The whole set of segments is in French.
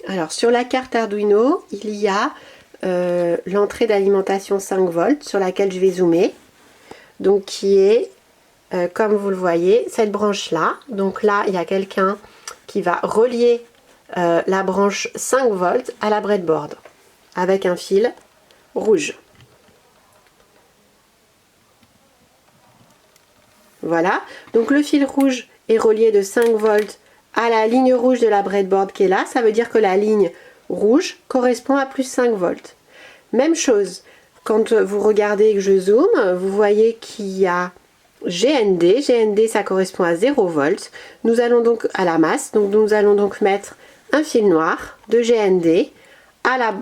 Alors sur la carte Arduino, il y a l'entrée d'alimentation 5 volts sur laquelle je vais zoomer. Donc qui est, comme vous le voyez, cette branche-là. Donc là, il y a quelqu'un qui va relier la branche 5 volts à la breadboard avec un fil rouge. Voilà, donc le fil rouge est relié de 5 volts à la ligne rouge de la breadboard qui est là. Ça veut dire que la ligne rouge correspond à plus 5 volts. Même chose, quand vous regardez et que je zoome, vous voyez qu'il y a GND. GND, ça correspond à 0 volts. Nous allons donc à la masse, donc nous allons donc mettre un fil noir de GND à la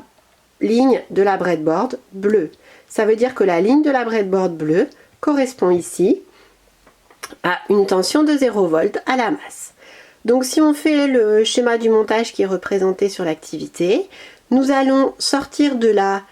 ligne de la breadboard bleue. Ça veut dire que la ligne de la breadboard bleue correspond ici à une tension de 0 volts à la masse. Donc si on fait le schéma du montage qui est représenté sur l'activité, nous allons sortir de la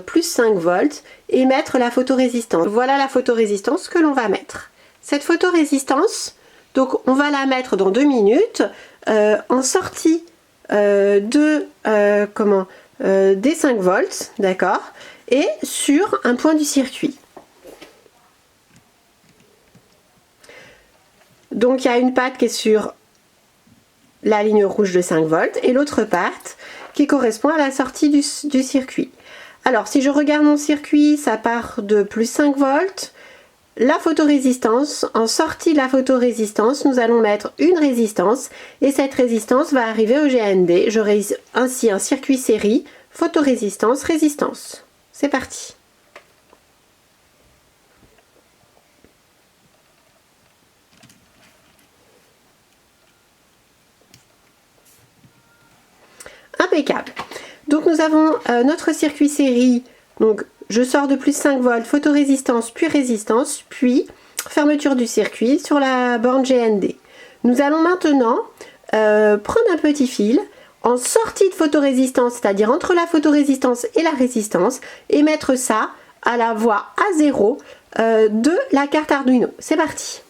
plus 5 volts et mettre la photorésistance. Voilà la photorésistance que l'on va mettre. Cette photorésistance, donc on va la mettre dans 2 minutes en sortie des 5 volts, d'accord, et sur un point du circuit. Donc il y a une patte qui est sur la ligne rouge de 5 volts et l'autre patte qui correspond à la sortie du circuit. Alors si je regarde mon circuit, ça part de plus 5 volts. La photorésistance, en sortie de la photorésistance, nous allons mettre une résistance et cette résistance va arriver au GND. J'aurai ainsi un circuit série, photorésistance, résistance. C'est parti. Impeccable. Donc nous avons notre circuit série, donc je sors de plus 5 volts, photorésistance, puis résistance, puis fermeture du circuit sur la borne GND. Nous allons maintenant prendre un petit fil en sortie de photorésistance, c'est-à-dire entre la photorésistance et la résistance, et mettre ça à la voie A0 de la carte Arduino. C'est parti.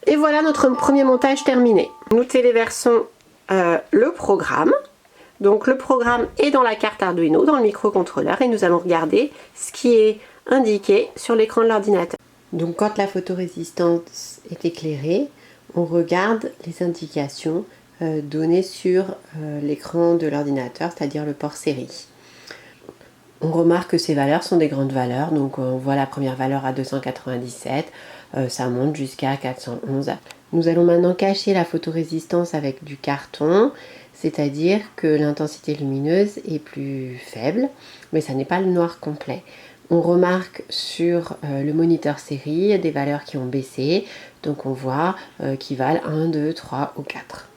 Et voilà notre premier montage terminé. Nous téléversons le programme. Donc le programme est dans la carte Arduino, dans le microcontrôleur, et nous allons regarder ce qui est indiqué sur l'écran de l'ordinateur. Donc quand la photorésistance est éclairée, on regarde les indications données sur l'écran de l'ordinateur, c'est-à-dire le port série. On remarque que ces valeurs sont des grandes valeurs, donc on voit la première valeur à 297, ça monte jusqu'à 411. Nous allons maintenant cacher la photorésistance avec du carton, c'est-à-dire que l'intensité lumineuse est plus faible, mais ça n'est pas le noir complet. On remarque sur le moniteur série des valeurs qui ont baissé, donc on voit qui valent 1, 2, 3 ou 4.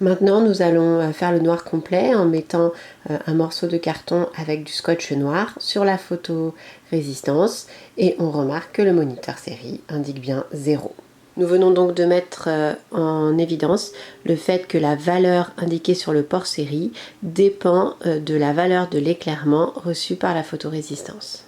Maintenant, nous allons faire le noir complet en mettant un morceau de carton avec du scotch noir sur la photorésistance et on remarque que le moniteur série indique bien 0. Nous venons donc de mettre en évidence le fait que la valeur indiquée sur le port série dépend de la valeur de l'éclairement reçu par la photorésistance.